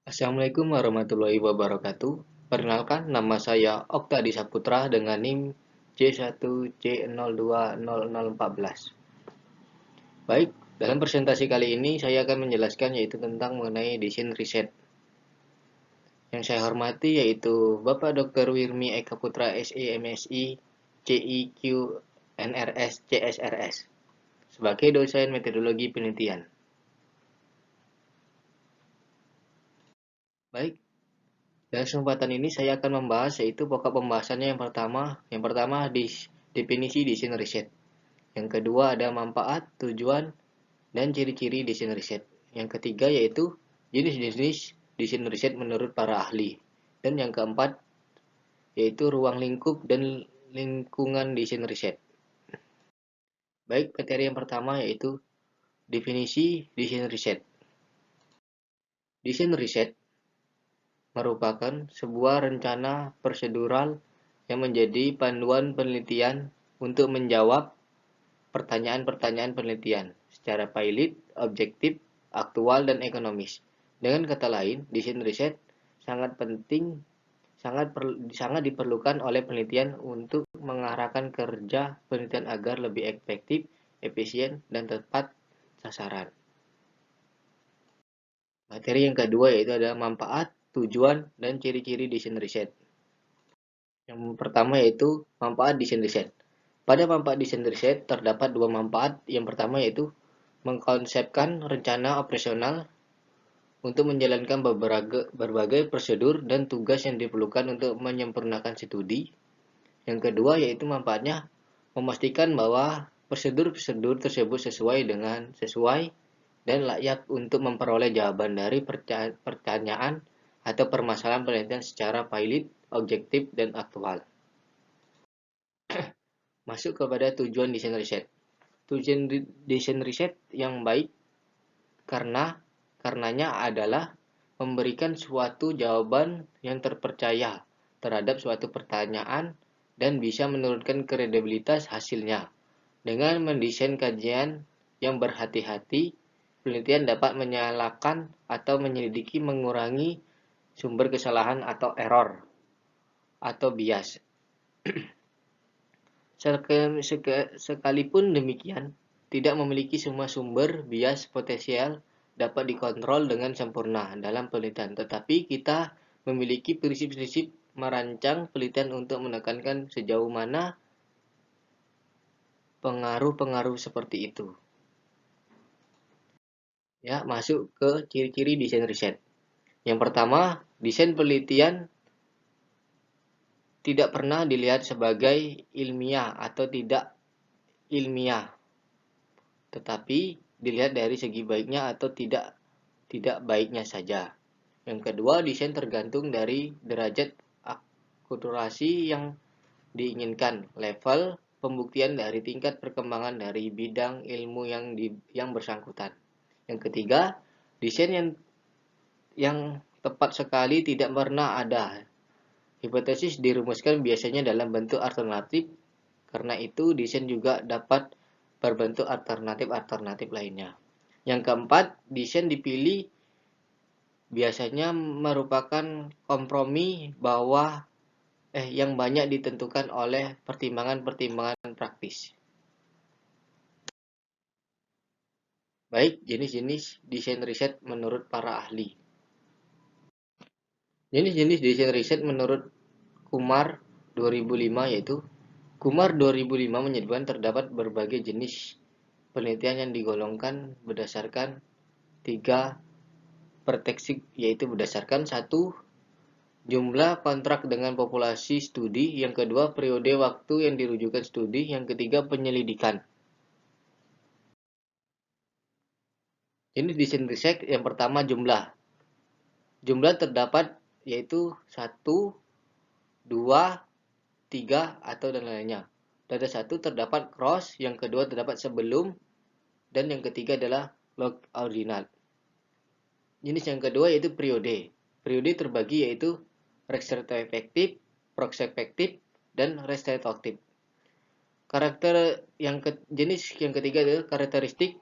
Assalamualaikum warahmatullahi wabarakatuh. Perkenalkan, nama saya Okta Disaputra dengan NIM C1C020014. Baik, dalam presentasi kali ini saya akan menjelaskan yaitu tentang mengenai desain riset. Yang saya hormati yaitu Bapak Dr. Wirmi Eka Putra SEMSI CIQ NRS CSRS sebagai dosen metodologi penelitian. Baik, dalam kesempatan ini saya akan membahas yaitu pokok pembahasannya yang pertama definisi desain riset. Yang kedua ada manfaat, tujuan, dan ciri-ciri desain riset. Yang ketiga yaitu jenis-jenis desain riset menurut para ahli. Dan yang keempat yaitu ruang lingkup dan lingkungan desain riset. Baik, materi yang pertama yaitu definisi desain riset. Desain riset merupakan sebuah rencana prosedural yang menjadi panduan penelitian untuk menjawab pertanyaan-pertanyaan penelitian secara pilot, objektif, aktual, dan ekonomis. Dengan kata lain, desain riset sangat penting, sangat diperlukan oleh penelitian untuk mengarahkan kerja penelitian agar lebih efektif, efisien, dan tepat sasaran. Materi yang kedua yaitu ada manfaat, tujuan, dan ciri-ciri desain riset. Yang pertama yaitu manfaat desain riset. Pada manfaat desain riset terdapat dua manfaat. Yang pertama yaitu mengkonsepkan rencana operasional untuk menjalankan berbagai prosedur dan tugas yang diperlukan untuk menyempurnakan studi. Yang kedua yaitu manfaatnya memastikan bahwa prosedur-prosedur tersebut sesuai dan layak untuk memperoleh jawaban dari pertanyaan atau permasalahan penelitian secara pilot, objektif, dan aktual. Masuk kepada tujuan desain riset. Tujuan desain riset yang baik karenanya adalah memberikan suatu jawaban yang terpercaya terhadap suatu pertanyaan dan bisa menurunkan kredibilitas hasilnya. Dengan mendesain kajian yang berhati-hati, penelitian dapat menyalakan atau menyelidiki mengurangi sumber kesalahan atau error atau bias. Sekalipun demikian, tidak memiliki semua sumber bias potensial dapat dikontrol dengan sempurna dalam penelitian, tetapi kita memiliki prinsip-prinsip merancang penelitian untuk menekankan sejauh mana pengaruh-pengaruh seperti itu. Ya, masuk ke ciri-ciri desain riset. Yang pertama, desain penelitian tidak pernah dilihat sebagai ilmiah atau tidak ilmiah, tetapi dilihat dari segi baiknya atau tidak baiknya saja. Yang kedua, desain tergantung dari derajat akulturasi yang diinginkan, level pembuktian dari tingkat perkembangan dari bidang ilmu yang bersangkutan. Yang ketiga, desain yang tepat sekali tidak pernah ada. Hipotesis dirumuskan biasanya dalam bentuk alternatif, karena itu desain juga dapat berbentuk alternatif lainnya. Yang keempat, desain dipilih biasanya merupakan kompromi yang banyak ditentukan oleh pertimbangan-pertimbangan praktis. Baik, jenis-jenis desain riset menurut para ahli. Jenis-jenis desain riset menurut Kumar 2005 yaitu Kumar 2005 menyebutkan terdapat berbagai jenis penelitian yang digolongkan berdasarkan 3 perspektif, yaitu berdasarkan 1. Jumlah kontrak dengan populasi studi, yang kedua periode waktu yang dirujukan studi, yang ketiga penyelidikan. Ini desain riset yang pertama jumlah. Jumlah terdapat yaitu 1, 2, 3, atau dan lainnya. Data 1 terdapat cross, yang kedua terdapat sebelum, dan yang ketiga adalah log ordinal. Jenis yang kedua yaitu periode. Periode terbagi yaitu retrospektif, prospektif, dan retrospektif. Jenis yang ketiga adalah karakteristik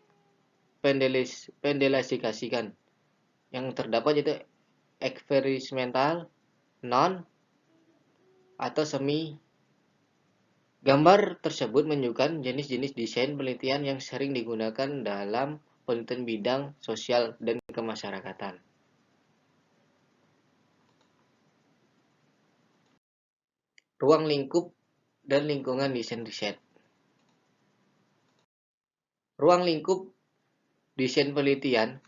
pendelastikasikan. Yang terdapat yaitu eksperimental, non, atau semi. Gambar tersebut menunjukkan jenis-jenis desain penelitian yang sering digunakan dalam penelitian bidang sosial dan kemasyarakatan. Ruang lingkup dan lingkungan desain riset. Ruang lingkup desain penelitian.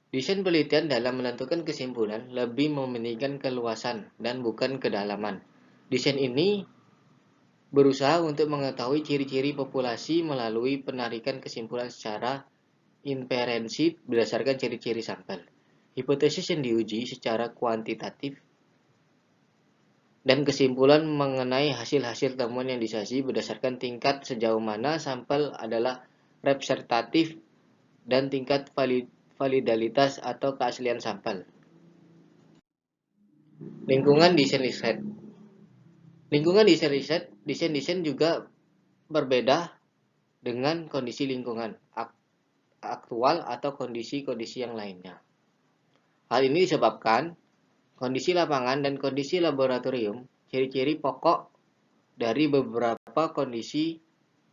Desain penelitian dalam menentukan kesimpulan lebih mementingkan keluasan dan bukan kedalaman. Desain ini berusaha untuk mengetahui ciri-ciri populasi melalui penarikan kesimpulan secara inferensi berdasarkan ciri-ciri sampel. Hipotesis yang diuji secara kuantitatif dan kesimpulan mengenai hasil-hasil temuan yang disaji berdasarkan tingkat sejauh mana sampel adalah representatif dan tingkat validalitas atau keaslian sampel. Lingkungan desain riset. Lingkungan desain riset, desain juga berbeda dengan kondisi lingkungan aktual atau kondisi-kondisi yang lainnya. Hal ini disebabkan kondisi lapangan dan kondisi laboratorium, ciri-ciri pokok dari beberapa kondisi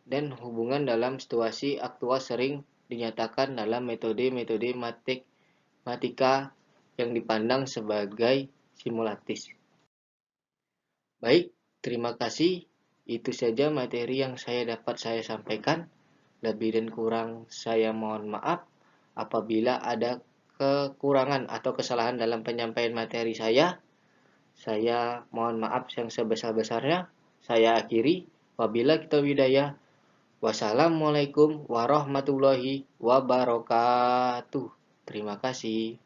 dan hubungan dalam situasi aktual sering dinyatakan dalam metode-metode matematika yang dipandang sebagai simulatis. Baik, terima kasih. Itu saja materi yang dapat saya sampaikan. Lebih dan kurang saya mohon maaf apabila ada kekurangan atau kesalahan dalam penyampaian materi saya. Saya mohon maaf yang sebesar-besarnya. Saya akhiri. Wabillahi taufiq hidayah. Wassalamualaikum warahmatullahi wabarakatuh. Terima kasih.